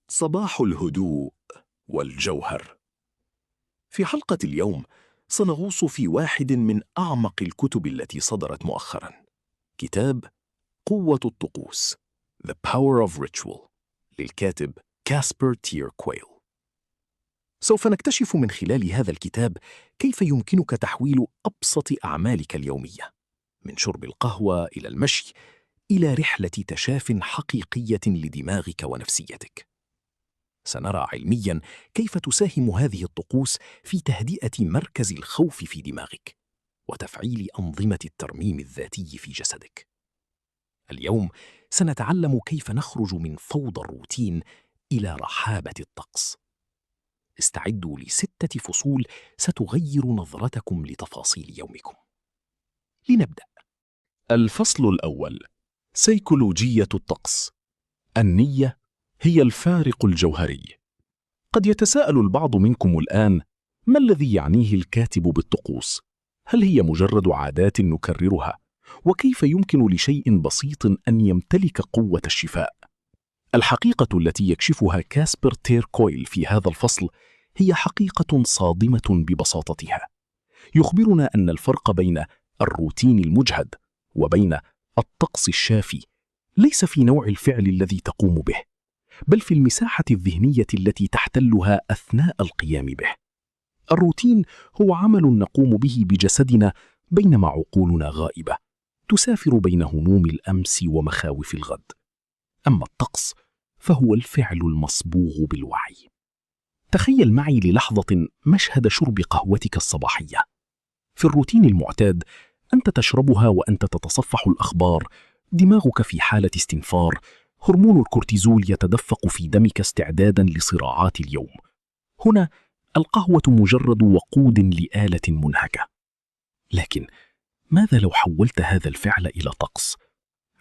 صباح الهدوء والجوهر. في حلقة اليوم سنغوص في واحد من أعمق الكتب التي صدرت مؤخراً، كتاب قوة الطقوس The Power of Ritual للكاتب كاسبر تير كويل. سوف نكتشف من خلال هذا الكتاب كيف يمكنك تحويل أبسط أعمالك اليومية، من شرب القهوة إلى المشي، إلى رحلة تشاف حقيقية لدماغك ونفسيتك. سنرى علمياً كيف تساهم هذه الطقوس في تهدئة مركز الخوف في دماغك وتفعيل أنظمة الترميم الذاتي في جسدك. اليوم سنتعلم كيف نخرج من فوضى الروتين إلى رحابة الطقس. استعدوا ل6 فصول ستغير نظرتكم لتفاصيل يومكم. لنبدأ. الفصل الأول: سيكولوجية الطقس. النية هي الفارق الجوهري. قد يتساءل البعض منكم الآن: ما الذي يعنيه الكاتب بالطقوس؟ هل هي مجرد عادات نكررها؟ وكيف يمكن لشيء بسيط أن يمتلك قوة الشفاء؟ الحقيقة التي يكشفها كاسبر تير كويل في هذا الفصل هي حقيقة صادمة ببساطتها. يخبرنا أن الفرق بين الروتين المجهد وبين الطقس الشافي ليس في نوع الفعل الذي تقوم به، بل في المساحة الذهنية التي تحتلها أثناء القيام به. الروتين هو عمل نقوم به بجسدنا بينما عقولنا غائبة، تسافر بين هموم الأمس ومخاوف الغد. أما الطقس فهو الفعل المصبوغ بالوعي. تخيل معي للحظة مشهد شرب قهوتك الصباحية. في الروتين المعتاد أنت تشربها وأنت تتصفح الأخبار، دماغك في حالة استنفار، هرمون الكورتيزول يتدفق في دمك استعدادا لصراعات اليوم. هنا القهوة مجرد وقود لآلة منهكة. لكن ماذا لو حولت هذا الفعل إلى طقس؟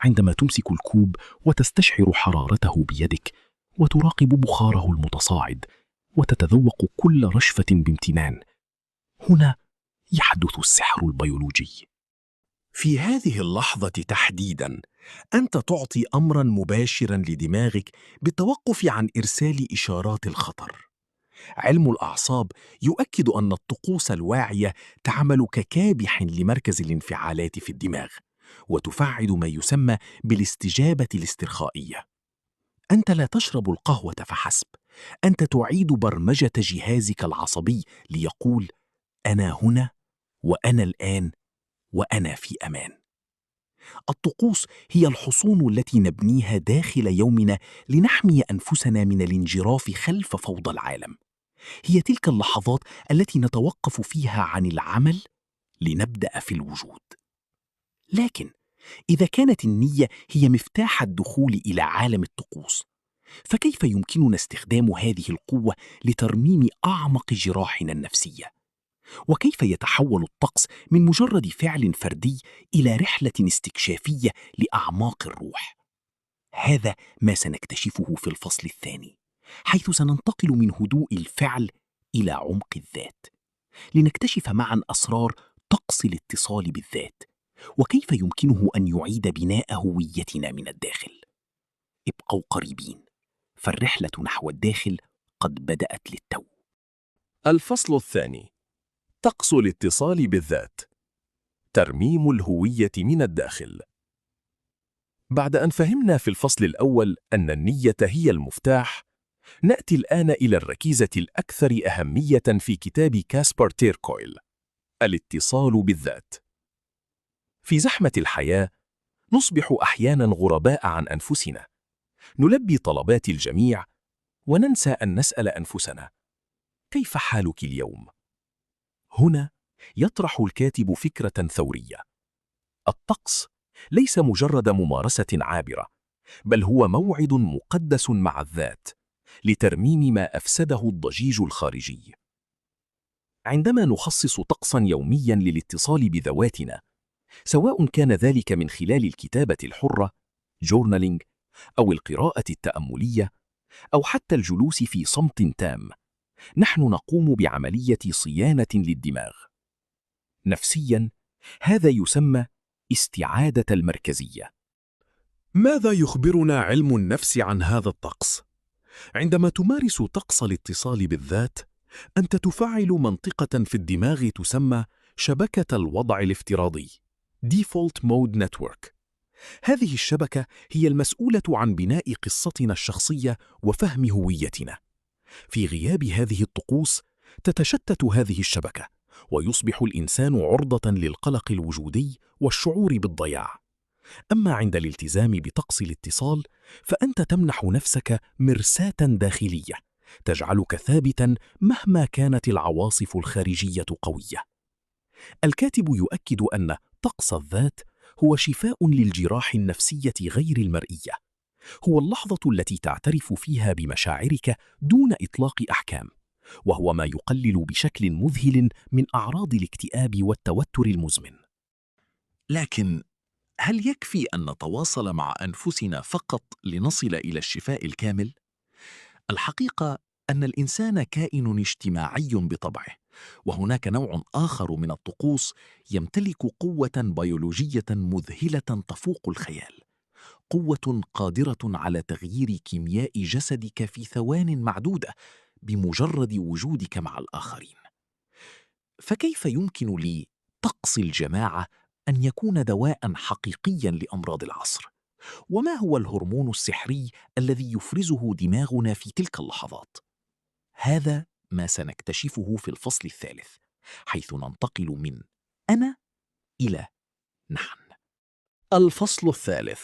عندما تمسك الكوب وتستشعر حرارته بيدك وتراقب بخاره المتصاعد وتتذوق كل رشفة بامتنان، هنا يحدث السحر البيولوجي. في هذه اللحظة تحديداً أنت تعطي أمراً مباشراً لدماغك بالتوقف عن إرسال إشارات الخطر. علم الأعصاب يؤكد أن الطقوس الواعية تعمل ككابح لمركز الانفعالات في الدماغ، وتفعل ما يسمى بالاستجابة الاسترخائية. أنت لا تشرب القهوة فحسب، أنت تعيد برمجة جهازك العصبي ليقول: أنا هنا، وأنا الآن، وأنا في أمان. الطقوس هي الحصون التي نبنيها داخل يومنا لنحمي أنفسنا من الانجراف خلف فوضى العالم. هي تلك اللحظات التي نتوقف فيها عن العمل لنبدأ في الوجود. لكن إذا كانت النية هي مفتاح الدخول إلى عالم الطقوس، فكيف يمكننا استخدام هذه القوة لترميم أعمق جراحنا النفسية؟ وكيف يتحول الطقس من مجرد فعل فردي إلى رحلة استكشافية لأعماق الروح؟ هذا ما سنكتشفه في الفصل الثاني، حيث سننتقل من هدوء الفعل إلى عمق الذات، لنكتشف معا أسرار طقس الاتصال بالذات، وكيف يمكنه أن يعيد بناء هويتنا من الداخل. ابقوا قريبين، فالرحلة نحو الداخل قد بدأت للتو. الفصل الثاني: طقس الاتصال بالذات، ترميم الهوية من الداخل. بعد أن فهمنا في الفصل الأول أن النية هي المفتاح، نأتي الآن إلى الركيزة الأكثر أهمية في كتاب كاسبر تير كويل: الاتصال بالذات. في زحمة الحياة نصبح أحياناً غرباء عن أنفسنا، نلبي طلبات الجميع وننسى أن نسأل أنفسنا: كيف حالك اليوم؟ هنا يطرح الكاتب فكرة ثورية. الطقس ليس مجرد ممارسة عابرة، بل هو موعد مقدس مع الذات لترميم ما أفسده الضجيج الخارجي. عندما نخصص طقساً يومياً للاتصال بذواتنا، سواء كان ذلك من خلال الكتابة الحرة جورنالينج، أو القراءة التأملية، أو حتى الجلوس في صمت تام، نحن نقوم بعملية صيانة للدماغ. نفسياً هذا يسمى استعادة المركزية. ماذا يخبرنا علم النفس عن هذا الطقس؟ عندما تمارس طقس الاتصال بالذات، أنت تفعل منطقة في الدماغ تسمى شبكة الوضع الافتراضي Default Mode Network. هذه الشبكة هي المسؤولة عن بناء قصتنا الشخصية وفهم هويتنا. في غياب هذه الطقوس تتشتت هذه الشبكة، ويصبح الإنسان عرضة للقلق الوجودي والشعور بالضياع. أما عند الالتزام بطقس الاتصال، فأنت تمنح نفسك مرساة داخلية تجعلك ثابتاً مهما كانت العواصف الخارجية قوية. الكاتب يؤكد أن طقس الذات هو شفاء للجراح النفسية غير المرئية. هو اللحظة التي تعترف فيها بمشاعرك دون إطلاق أحكام، وهو ما يقلل بشكل مذهل من أعراض الاكتئاب والتوتر المزمن. لكن هل يكفي أن نتواصل مع أنفسنا فقط لنصل إلى الشفاء الكامل؟ الحقيقة أن الإنسان كائن اجتماعي بطبعه، وهناك نوع آخر من الطقوس يمتلك قوة بيولوجية مذهلة تفوق الخيال، قوة قادرة على تغيير كيمياء جسدك في ثوان معدودة بمجرد وجودك مع الآخرين. فكيف يمكن لطقس الجماعة أن يكون دواء حقيقيا لأمراض العصر؟ وما هو الهرمون السحري الذي يفرزه دماغنا في تلك اللحظات؟ هذا ما سنكتشفه في الفصل الثالث، حيث ننتقل من أنا إلى نحن. الفصل الثالث: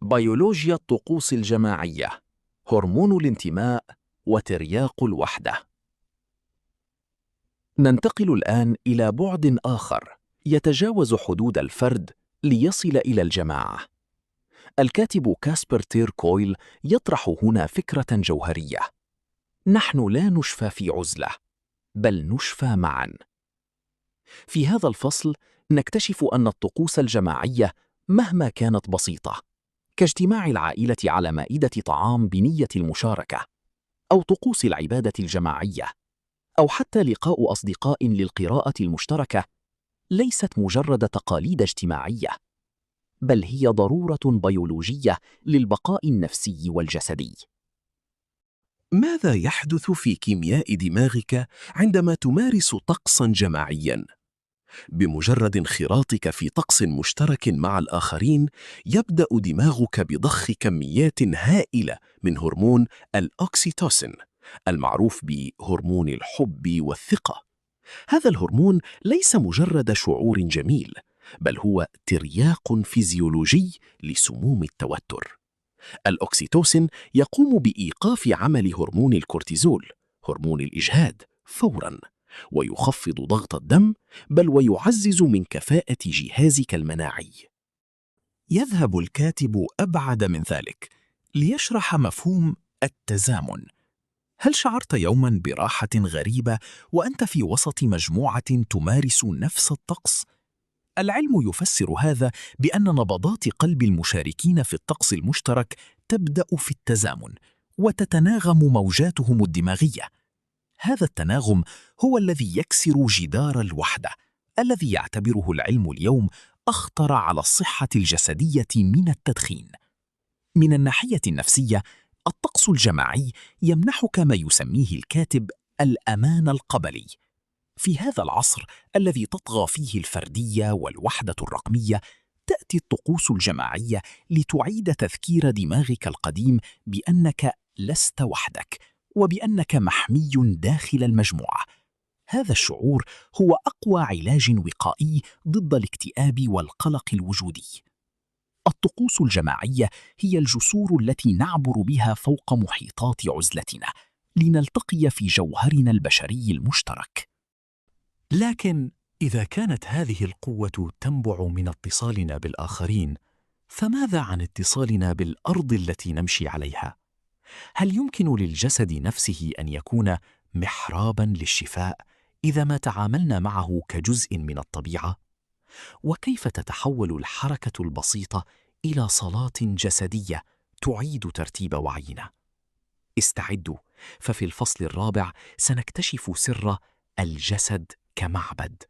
بيولوجيا الطقوس الجماعية، هرمون الانتماء وترياق الوحدة. ننتقل الآن إلى بعد آخر يتجاوز حدود الفرد ليصل إلى الجماعة. الكاتب كاسبر تير كويل يطرح هنا فكرة جوهرية: نحن لا نشفى في عزلة، بل نشفى معاً. في هذا الفصل نكتشف أن الطقوس الجماعية مهما كانت بسيطة، كاجتماع العائلة على مائدة طعام بنية المشاركة، أو طقوس العبادة الجماعية، أو حتى لقاء أصدقاء للقراءة المشتركة، ليست مجرد تقاليد اجتماعية، بل هي ضرورة بيولوجية للبقاء النفسي والجسدي. ماذا يحدث في كيمياء دماغك عندما تمارس طقساً جماعياً؟ بمجرد انخراطك في طقس مشترك مع الآخرين، يبدأ دماغك بضخ كميات هائلة من هرمون الأوكسيتوسين، المعروف بهرمون الحب والثقة. هذا الهرمون ليس مجرد شعور جميل، بل هو ترياق فيزيولوجي لسموم التوتر. الأوكسيتوسين يقوم بإيقاف عمل هرمون الكورتيزول، هرمون الإجهاد، فوراً، ويخفض ضغط الدم، بل ويعزز من كفاءة جهازك المناعي. يذهب الكاتب أبعد من ذلك ليشرح مفهوم التزامن. هل شعرت يوماً براحة غريبة وأنت في وسط مجموعة تمارس نفس الطقس؟ العلم يفسر هذا بأن نبضات قلب المشاركين في الطقس المشترك تبدأ في التزامن، وتتناغم موجاتهم الدماغية. هذا التناغم هو الذي يكسر جدار الوحدة الذي يعتبره العلم اليوم أخطر على الصحة الجسدية من التدخين. من الناحية النفسية، الطقس الجماعي يمنحك ما يسميه الكاتب الأمان القبلي. في هذا العصر الذي تطغى فيه الفردية والوحدة الرقمية، تأتي الطقوس الجماعية لتعيد تذكير دماغك القديم بأنك لست وحدك، وبأنك محمي داخل المجموعة. هذا الشعور هو أقوى علاج وقائي ضد الاكتئاب والقلق الوجودي. الطقوس الجماعية هي الجسور التي نعبر بها فوق محيطات عزلتنا لنلتقي في جوهرنا البشري المشترك. لكن إذا كانت هذه القوة تنبع من اتصالنا بالآخرين، فماذا عن اتصالنا بالأرض التي نمشي عليها؟ هل يمكن للجسد نفسه أن يكون محراباً للشفاء إذا ما تعاملنا معه كجزء من الطبيعة؟ وكيف تتحول الحركة البسيطة إلى صلاة جسدية تعيد ترتيب وعينا؟ استعدوا، ففي الفصل الرابع سنكتشف سر الجسد كمعبد،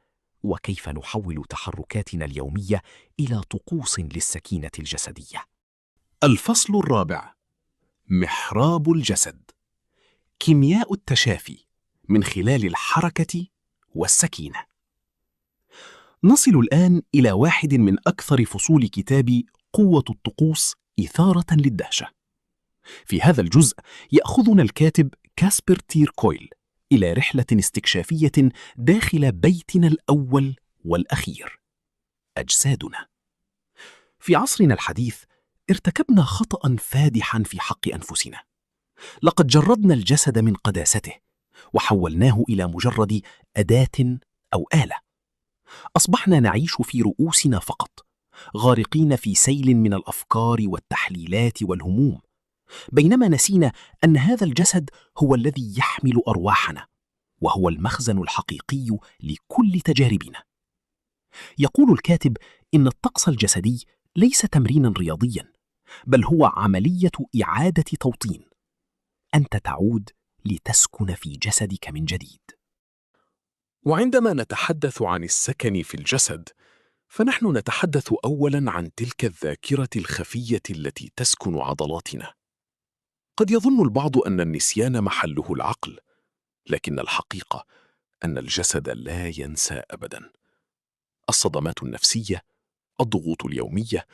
وكيف نحول تحركاتنا اليومية إلى طقوس للسكينة الجسدية. الفصل الرابع: محراب الجسد. كيمياء التشافي من خلال الحركة والسكينة. نصل الآن إلى واحد من أكثر فصول كتاب قوة الطقوس إثارة للدهشة. في هذا الجزء يأخذنا الكاتب كاسبر تير كويل إلى رحلة استكشافية داخل بيتنا الأول والأخير، أجسادنا. في عصرنا الحديث ارتكبنا خطأ فادحا في حق أنفسنا. لقد جردنا الجسد من قداسته وحولناه إلى مجرد أداة أو آلة. أصبحنا نعيش في رؤوسنا فقط، غارقين في سيل من الأفكار والتحليلات والهموم، بينما نسينا أن هذا الجسد هو الذي يحمل أرواحنا، وهو المخزن الحقيقي لكل تجاربنا. يقول الكاتب إن الطقس الجسدي ليس تمرينا رياضيا، بل هو عملية إعادة توطين. أنت تعود لتسكن في جسدك من جديد. وعندما نتحدث عن السكن في الجسد، فنحن نتحدث أولاً عن تلك الذاكرة الخفية التي تسكن عضلاتنا. قد يظن البعض أن النسيان محله العقل، لكن الحقيقة أن الجسد لا ينسى أبداً. الصدمات النفسية، الضغوط اليومية،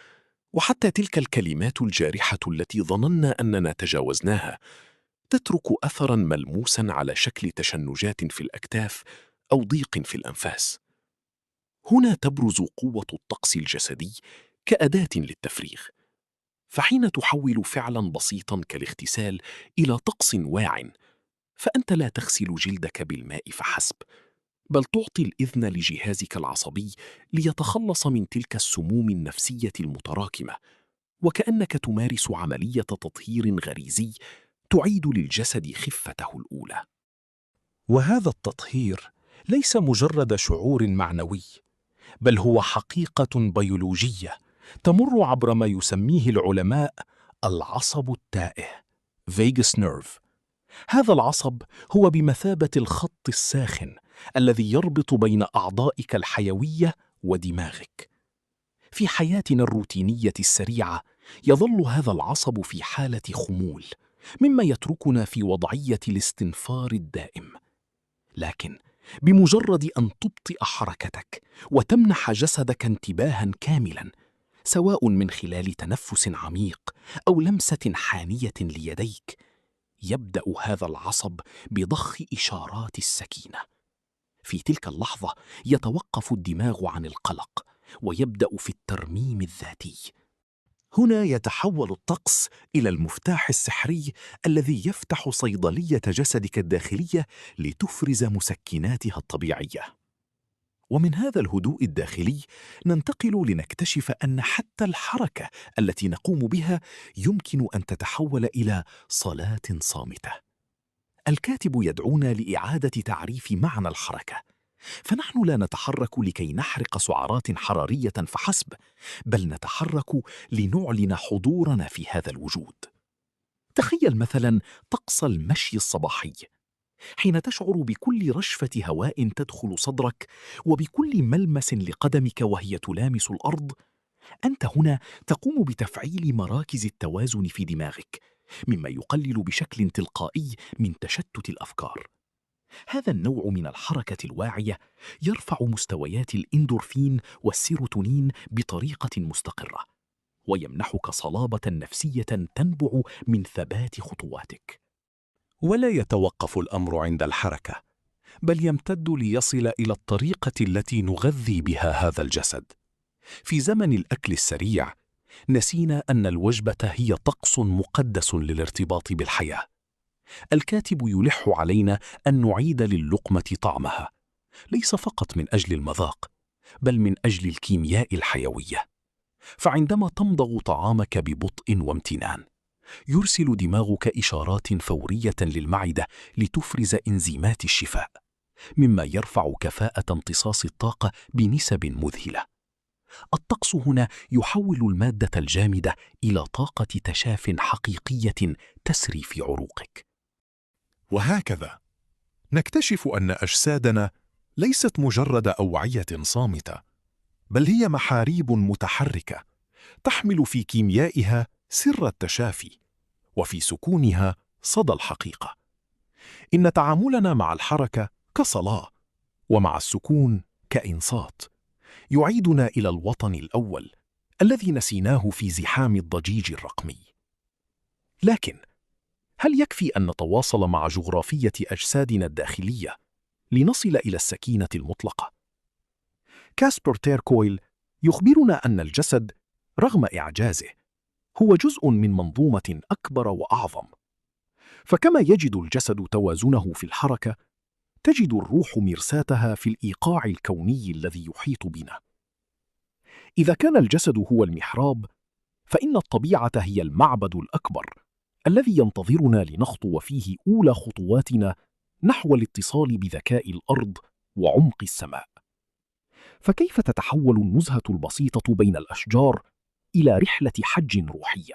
وحتى تلك الكلمات الجارحة التي ظننا أننا تجاوزناها تترك أثراً ملموساً على شكل تشنجات في الأكتاف أو ضيق في الأنفاس. هنا تبرز قوة الطقس الجسدي كأداة للتفريغ. فحين تحول فعلاً بسيطاً كالاغتسال إلى طقس واع، فأنت لا تغسل جلدك بالماء فحسب، بل تعطي الإذن لجهازك العصبي ليتخلص من تلك السموم النفسية المتراكمة، وكأنك تمارس عملية تطهير غريزي تعيد للجسد خفته الأولى. وهذا التطهير ليس مجرد شعور معنوي، بل هو حقيقة بيولوجية تمر عبر ما يسميه العلماء العصب التائه vagus nerve. هذا العصب هو بمثابة الخط الساخن الذي يربط بين أعضائك الحيوية ودماغك. في حياتنا الروتينية السريعة يظل هذا العصب في حالة خمول، مما يتركنا في وضعية الاستنفار الدائم. لكن بمجرد أن تبطئ حركتك وتمنح جسدك انتباها كاملا، سواء من خلال تنفس عميق أو لمسة حانية ليديك، يبدأ هذا العصب بضخ إشارات السكينة. في تلك اللحظة يتوقف الدماغ عن القلق ويبدأ في الترميم الذاتي. هنا يتحول الطقس إلى المفتاح السحري الذي يفتح صيدلية جسدك الداخلية لتفرز مسكناتها الطبيعية. ومن هذا الهدوء الداخلي ننتقل لنكتشف أن حتى الحركة التي نقوم بها يمكن أن تتحول إلى صلاة صامتة. الكاتب يدعونا لإعادة تعريف معنى الحركة، فنحن لا نتحرك لكي نحرق سعرات حرارية فحسب، بل نتحرك لنعلن حضورنا في هذا الوجود. تخيل مثلا طقس المشي الصباحي، حين تشعر بكل رشفة هواء تدخل صدرك وبكل ملمس لقدمك وهي تلامس الأرض. أنت هنا تقوم بتفعيل مراكز التوازن في دماغك، مما يقلل بشكل تلقائي من تشتت الأفكار. هذا النوع من الحركة الواعية يرفع مستويات الإندورفين والسيروتونين بطريقة مستقرة، ويمنحك صلابة نفسية تنبع من ثبات خطواتك. ولا يتوقف الأمر عند الحركة، بل يمتد ليصل إلى الطريقة التي نغذي بها هذا الجسد. في زمن الأكل السريع نسينا أن الوجبة هي طقس مقدس للارتباط بالحياة. الكاتب يلح علينا أن نعيد للقمة طعمها، ليس فقط من أجل المذاق، بل من أجل الكيمياء الحيوية. فعندما تمضغ طعامك ببطء وامتنان، يرسل دماغك إشارات فورية للمعدة لتفرز إنزيمات الشفاء، مما يرفع كفاءة امتصاص الطاقة بنسب مذهلة. الطقس هنا يحول المادة الجامدة إلى طاقة تشاف حقيقية تسري في عروقك. وهكذا نكتشف أن أجسادنا ليست مجرد أوعية صامتة، بل هي محاريب متحركة تحمل في كيميائها سر التشافي، وفي سكونها صدى الحقيقة. إن تعاملنا مع الحركة كصلاة، ومع السكون كإنصات، يعيدنا إلى الوطن الأول الذي نسيناه في زحام الضجيج الرقمي. لكن هل يكفي أن نتواصل مع جغرافية أجسادنا الداخلية لنصل إلى السكينة المطلقة؟ كاسبر تيركويل يخبرنا أن الجسد رغم إعجازه هو جزء من منظومة أكبر وأعظم. فكما يجد الجسد توازنه في الحركة، تجد الروح مرساتها في الإيقاع الكوني الذي يحيط بنا. إذا كان الجسد هو المحراب، فإن الطبيعة هي المعبد الأكبر الذي ينتظرنا لنخطو فيه أولى خطواتنا نحو الاتصال بذكاء الأرض وعمق السماء. فكيف تتحول النزهة البسيطة بين الأشجار إلى رحلة حج روحية؟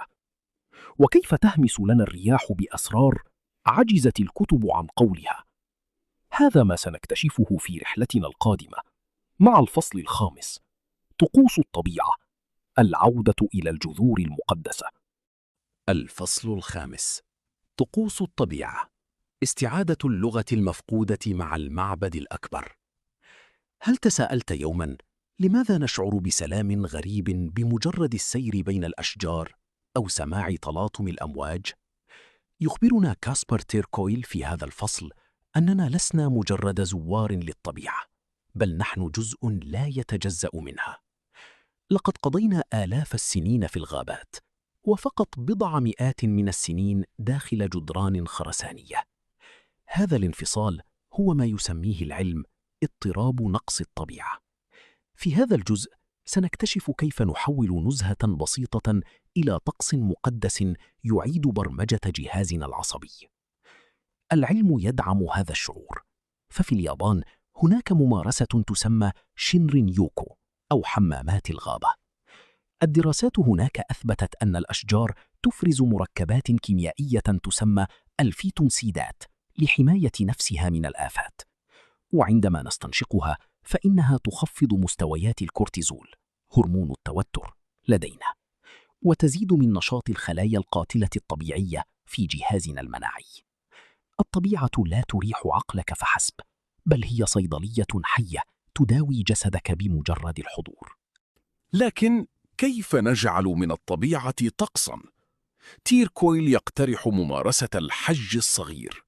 وكيف تهمس لنا الرياح بأسرار عجزت الكتب عن قولها؟ هذا ما سنكتشفه في رحلتنا القادمة مع الفصل 5: طقوس الطبيعة، العودة إلى الجذور المقدسة. الفصل 5: طقوس الطبيعة، استعادة اللغة المفقودة مع المعبد الأكبر. هل تساءلت يوماً لماذا نشعر بسلام غريب بمجرد السير بين الأشجار أو سماع تلاطم الأمواج؟ يخبرنا كاسبر تيركويل في هذا الفصل أننا لسنا مجرد زوار للطبيعة، بل نحن جزء لا يتجزأ منها. لقد قضينا آلاف السنين في الغابات، وفقط بضع مئات من السنين داخل جدران خرسانية. هذا الانفصال هو ما يسميه العلم اضطراب نقص الطبيعة. في هذا الجزء سنكتشف كيف نحول نزهة بسيطة إلى طقس مقدس يعيد برمجة جهازنا العصبي. العلم يدعم هذا الشعور، ففي اليابان هناك ممارسة تسمى شينرين يوكو أو حمامات الغابة. الدراسات هناك أثبتت أن الأشجار تفرز مركبات كيميائية تسمى الفيتونسيدات لحماية نفسها من الآفات، وعندما نستنشقها فإنها تخفض مستويات الكورتيزول هرمون التوتر لدينا، وتزيد من نشاط الخلايا القاتلة الطبيعية في جهازنا المناعي. الطبيعة لا تريح عقلك فحسب، بل هي صيدلية حية تداوي جسدك بمجرد الحضور. لكن كيف نجعل من الطبيعة طقساً؟ تيركويل يقترح ممارسة الحج الصغير.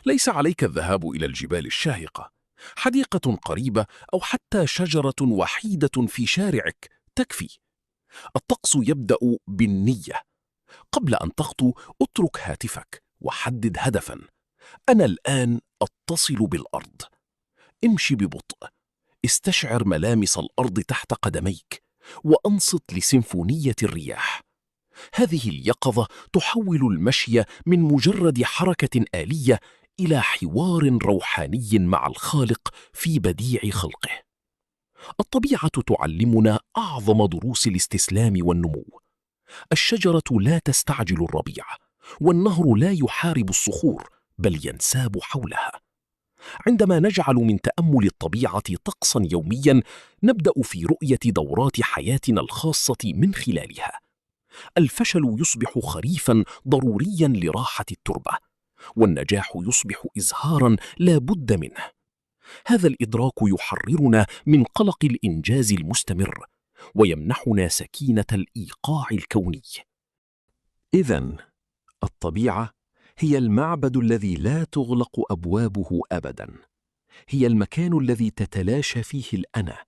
ليس عليك الذهاب إلى الجبال الشاهقة، حديقة قريبة أو حتى شجرة وحيدة في شارعك تكفي. الطقس يبدأ بالنية. قبل أن تخطو اترك هاتفك وحدد هدفاً. أنا الآن أتصل بالأرض. امشي ببطء، استشعر ملامس الأرض تحت قدميك، وأنصت لسيمفونية الرياح. هذه اليقظة تحول المشي من مجرد حركة آلية إلى حوار روحاني مع الخالق في بديع خلقه. الطبيعة تعلمنا أعظم دروس الاستسلام والنمو. الشجرة لا تستعجل الربيع، والنهر لا يحارب الصخور بل ينساب حولها. عندما نجعل من تأمل الطبيعة طقساً يومياً، نبدأ في رؤية دورات حياتنا الخاصة من خلالها. الفشل يصبح خريفاً ضرورياً لراحة التربة، والنجاح يصبح إزهاراً لا بد منه. هذا الإدراك يحررنا من قلق الإنجاز المستمر، ويمنحنا سكينة الإيقاع الكوني. إذن الطبيعة هي المعبد الذي لا تغلق أبوابه أبداً. هي المكان الذي تتلاشى فيه الأنا،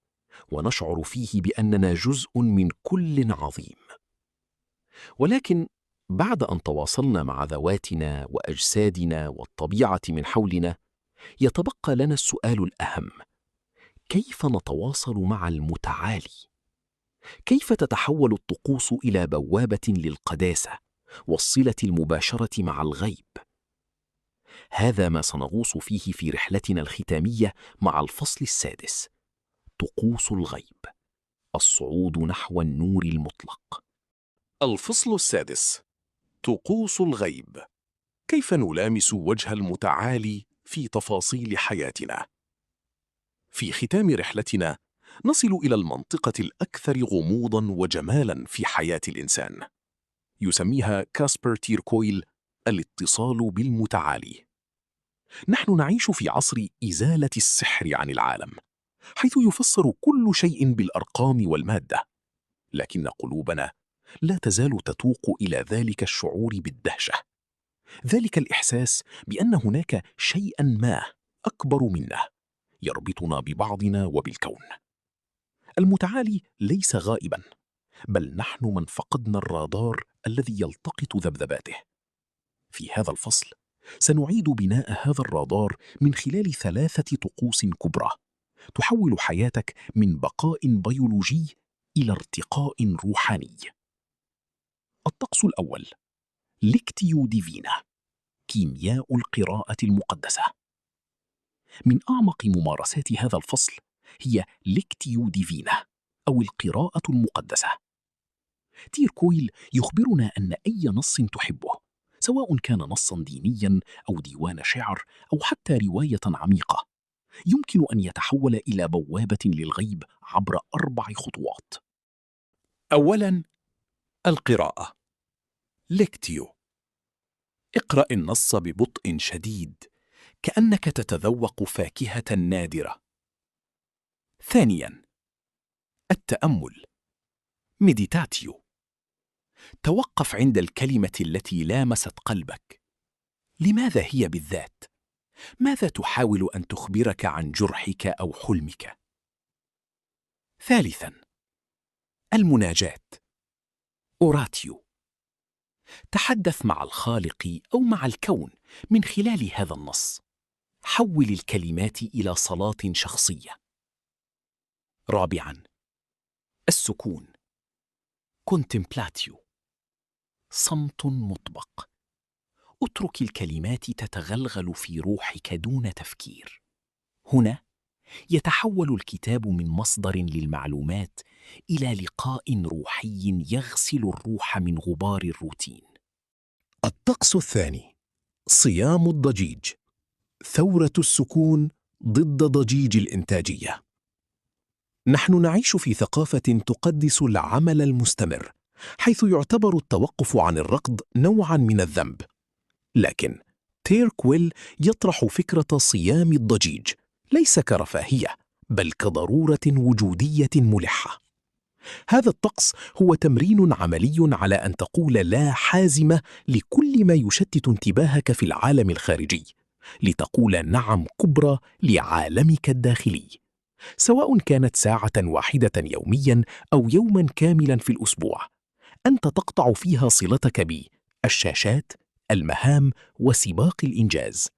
ونشعر فيه بأننا جزء من كل عظيم. ولكن بعد أن تواصلنا مع ذواتنا وأجسادنا والطبيعة من حولنا، يتبقى لنا السؤال الأهم: كيف نتواصل مع المتعالي؟ كيف تتحول الطقوس إلى بوابة للقداسة والصلة المباشرة مع الغيب؟ هذا ما سنغوص فيه في رحلتنا الختامية مع الفصل 6: طقوس الغيب، الصعود نحو النور المطلق. الفصل 6: طقوس الغيب. كيف نلامس وجه المتعالي في تفاصيل حياتنا؟ في ختام رحلتنا نصل إلى المنطقة الأكثر غموضاً وجمالاً في حياة الإنسان. يسميها كاسبر تيركويل الاتصال بالمتعالي. نحن نعيش في عصر إزالة السحر عن العالم، حيث يفسر كل شيء بالأرقام والمادة، لكن قلوبنا لا تزال تتوق إلى ذلك الشعور بالدهشة، ذلك الإحساس بأن هناك شيئاً ما أكبر منا يربطنا ببعضنا وبالكون. المتعالي ليس غائباً، بل نحن من فقدنا الرادار الذي يلتقط ذبذباته. في هذا الفصل سنعيد بناء هذا الرادار من خلال 3 طقوس كبرى تحول حياتك من بقاء بيولوجي إلى ارتقاء روحاني. الطقس الأول: ليكتيو ديفينا، كيمياء القراءة المقدسة. من أعمق ممارسات هذا الفصل هي ليكتيو ديفينا أو القراءة المقدسة. تير كويل يخبرنا أن أي نص تحبه، سواء كان نصاً دينياً أو ديوان شعر أو حتى رواية عميقة، يمكن أن يتحول إلى بوابة للغيب عبر 4 خطوات. أولاً، القراءة. ليكتيو. اقرأ النص ببطء شديد، كأنك تتذوق فاكهة نادرة. ثانياً، التأمل. ميديتاتيو. توقف عند الكلمة التي لامست قلبك. لماذا هي بالذات؟ ماذا تحاول أن تخبرك عن جرحك أو حلمك؟ ثالثاً، المناجاة. أوراتيو. تحدث مع الخالق أو مع الكون من خلال هذا النص. حول الكلمات إلى صلاة شخصية. رابعاً، السكون. كونتمبلاتيو. صمت مطبق. اترك الكلمات تتغلغل في روحك دون تفكير. هنا يتحول الكتاب من مصدر للمعلومات إلى لقاء روحي يغسل الروح من غبار الروتين. الطقس الثاني: صيام الضجيج، ثورة السكون ضد ضجيج الإنتاجية. نحن نعيش في ثقافة تقدس العمل المستمر، حيث يعتبر التوقف عن الركض نوعاً من الذنب. لكن تير كويل يطرح فكرة صيام الضجيج ليس كرفاهية، بل كضرورة وجودية ملحة. هذا الطقس هو تمرين عملي على أن تقول لا حازمة لكل ما يشتت انتباهك في العالم الخارجي، لتقول نعم كبرى لعالمك الداخلي، سواء كانت ساعة واحدة يومياً أو يوماً كاملاً في الأسبوع. أنت تقطع فيها صلتك بالشاشات، المهام وسباق الإنجاز.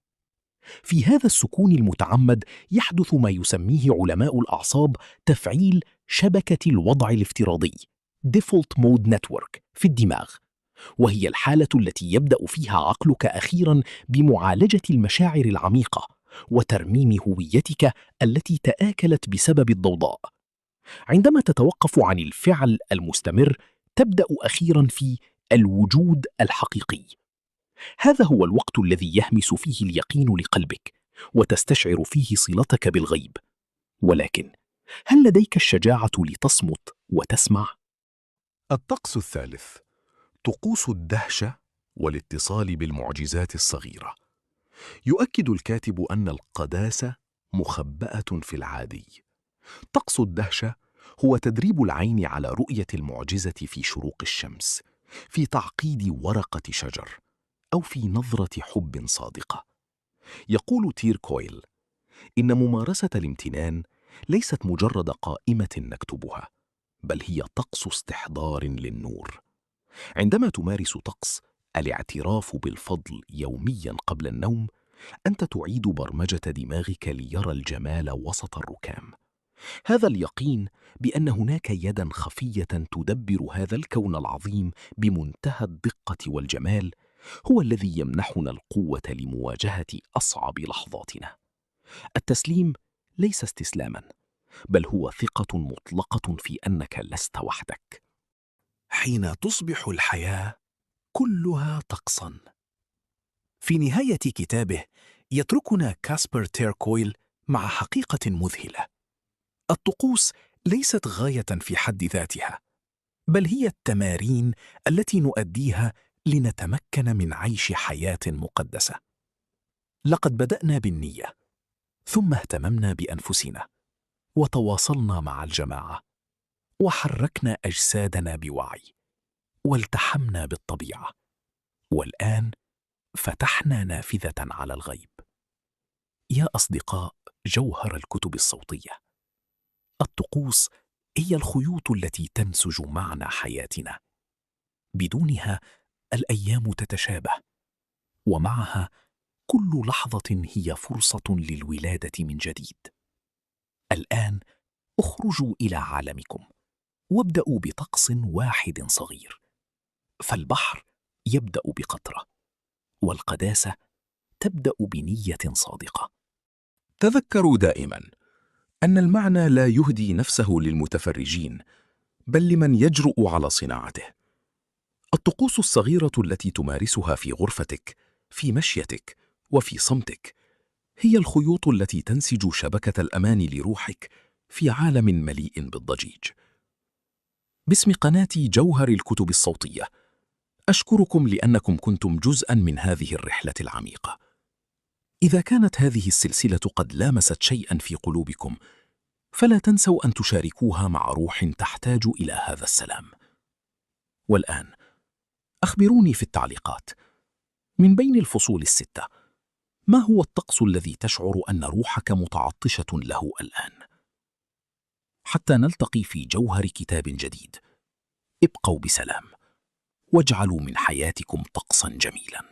في هذا السكون المتعمد يحدث ما يسميه علماء الأعصاب تفعيل شبكة الوضع الافتراضي Default Mode Network في الدماغ، وهي الحالة التي يبدأ فيها عقلك أخيراً بمعالجة المشاعر العميقة وترميم هويتك التي تآكلت بسبب الضوضاء. عندما تتوقف عن الفعل المستمر، تبدأ أخيراً في الوجود الحقيقي. هذا هو الوقت الذي يهمس فيه اليقين لقلبك وتستشعر فيه صلتك بالغيب. ولكن هل لديك الشجاعة لتصمت وتسمع؟ الطقس الثالث: طقوس الدهشة والاتصال بالمعجزات الصغيرة. يؤكد الكاتب أن القداسة مخبأة في العادي. طقس الدهشة هو تدريب العين على رؤية المعجزة في شروق الشمس، في تعقيد ورقة شجر، أو في نظرة حب صادقة. يقول تير كويل إن ممارسة الامتنان ليست مجرد قائمة نكتبها، بل هي طقس استحضار للنور. عندما تمارس طقس الاعتراف بالفضل يومياً قبل النوم، أنت تعيد برمجة دماغك ليرى الجمال وسط الركام. هذا اليقين بأن هناك يداً خفية تدبر هذا الكون العظيم بمنتهى الدقة والجمال هو الذي يمنحنا القوة لمواجهة أصعب لحظاتنا. التسليم ليس استسلاماً، بل هو ثقة مطلقة في أنك لست وحدك. حين تصبح الحياة كلها طقساً. في نهاية كتابه يتركنا كاسبر تير كويل مع حقيقة مذهلة. الطقوس ليست غاية في حد ذاتها، بل هي التمارين التي نؤديها لنتمكن من عيش حياة مقدسة. لقد بدأنا بالنية، ثم اهتممنا بأنفسنا، وتواصلنا مع الجماعة، وحركنا أجسادنا بوعي، والتحمنا بالطبيعة، والآن فتحنا نافذة على الغيب. يا أصدقاء جوهر الكتب الصوتية، الطقوس هي الخيوط التي تنسج معنى حياتنا. بدونها الأيام تتشابه، ومعها كل لحظة هي فرصة للولادة من جديد. الآن اخرجوا إلى عالمكم، وابدأوا بطقس واحد صغير، فالبحر يبدأ بقطرة، والقداسة تبدأ بنية صادقة. تذكروا دائما أن المعنى لا يهدي نفسه للمتفرجين، بل لمن يجرؤ على صناعته. الطقوس الصغيرة التي تمارسها في غرفتك، في مشيتك، وفي صمتك، هي الخيوط التي تنسج شبكة الأمان لروحك في عالم مليء بالضجيج. باسم قناة جوهر الكتب الصوتية، أشكركم لأنكم كنتم جزءاً من هذه الرحلة العميقة. إذا كانت هذه السلسلة قد لامست شيئاً في قلوبكم، فلا تنسوا أن تشاركوها مع روح تحتاج إلى هذا السلام. والآن أخبروني في التعليقات، من بين الفصول الستة، ما هو الطقس الذي تشعر أن روحك متعطشة له الآن؟ حتى نلتقي في جوهر كتاب جديد، ابقوا بسلام، واجعلوا من حياتكم طقساً جميلاً.